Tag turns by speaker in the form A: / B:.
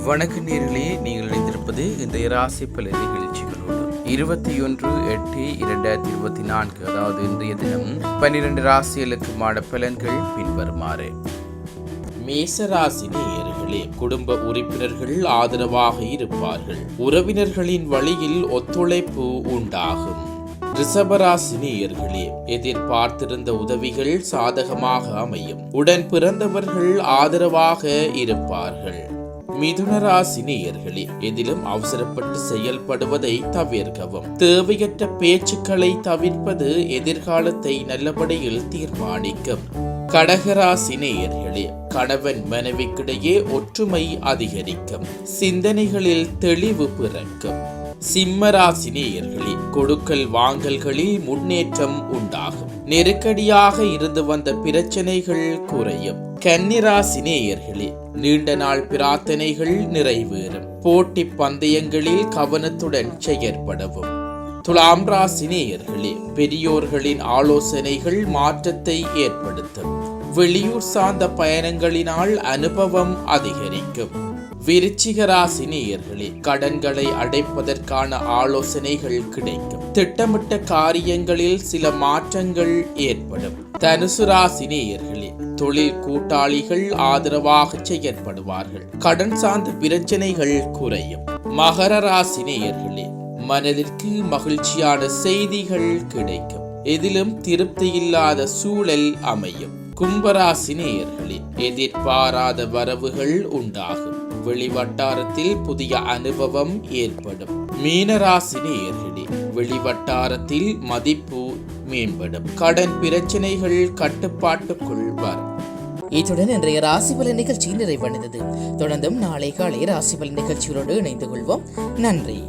A: வணக்க நேர்களே, நீங்கள் இணைந்திருப்பது இன்றைய ராசி பலன் நிகழ்ச்சிகளோடு 21/8/2024, அதாவது இன்றைய தினம் 12 ராசிகளுக்குமான பலன்கள் பின்வருமாறு. மேசராசி நேயர்களே, குடும்ப உறுப்பினர்கள் ஆதரவாக இருப்பார்கள். உறவினர்களின் வழியில் ஒத்துழைப்பு உண்டாகும். ரிஷபராசி நேயர்களே, எதிர்பார்த்திருந்த உதவிகள் சாதகமாக அமையும். உடன் பிறந்தவர்கள் ஆதரவாக இருப்பார்கள். மிதுன ராசி நேயர்களே, எதிலும் அவசரப்பட்டு செயல்படுவதை தவிர்க்கவும். தேவையற்ற பேச்சுக்களை தவிர்ப்பது எதிர்காலத்தை நல்லபடியில் தீர்மானிக்கும். கடகராசி நேயர்களே, கணவன் மனைவிக்கிடையே ஒற்றுமை அதிகரிக்கும். சிந்தனைகளில் தெளிவு பிறக்கும். சிம்மராசி நேயர்களே, கொடுக்கல் வாங்கல்களில் முன்னேற்றம் உண்டாகும். நெருக்கடியாக இருந்து வந்த பிரச்சனைகள் குறையும். கன்னிராசி நேயர்களே, நீண்ட நாள் பிரார்த்தனைகள் நிறைவேறும். போட்டி பந்தயங்களில் கவனத்துடன் செயற்படவும். துலாம் ராசி நேயர்களே, பெரியோர்களின் ஆலோசனைகள் மாற்றத்தை ஏற்படுத்தும். வெளியூர் சார்ந்த பயணங்களினால் அனுபவம் அதிகரிக்கும். விருச்சிக ராசி நேயர்களே, கடன்களை அடைப்பதற்கான ஆலோசனைகள் கிடைக்கும். திட்டமிட்ட காரியங்களில் சில மாற்றங்கள் ஏற்படும். தனுசு ராசி நேயர்களே, தொழில் கூட்டாளிகள் ஆதரவாக செயற்படுவார்கள். கடன் சார்ந்த பிரச்சனைகள் குறையும். மகர ராசி நேயர்களே, மனதிற்கு மகிழ்ச்சியான செய்திகள் கிடைக்கும். எதிலும் திருப்தி இல்லாத சூழல் அமையும். கும்பராசி நேயர்களே, எதிர்பாராத வரவுகள் உண்டாகும். வெளிவட்டாரத்தில் புதிய அனுபவம் ஏற்படும். மீனராசி நேயர்களே, வெளிவட்டாரத்தில் மதிப்பு மேம்படும். கடன் பிரச்சனைகள் கட்டுப்பாட்டுக்குள் வரும்.
B: இத்துடன் இன்றைய ராசிபலன் நிகழ்ச்சி நிறைவடைந்தது. தொடர்ந்தும் நாளை காலை ராசிபலன் நிகழ்ச்சிகளோடு இணைந்து கொள்வோம். நன்றி.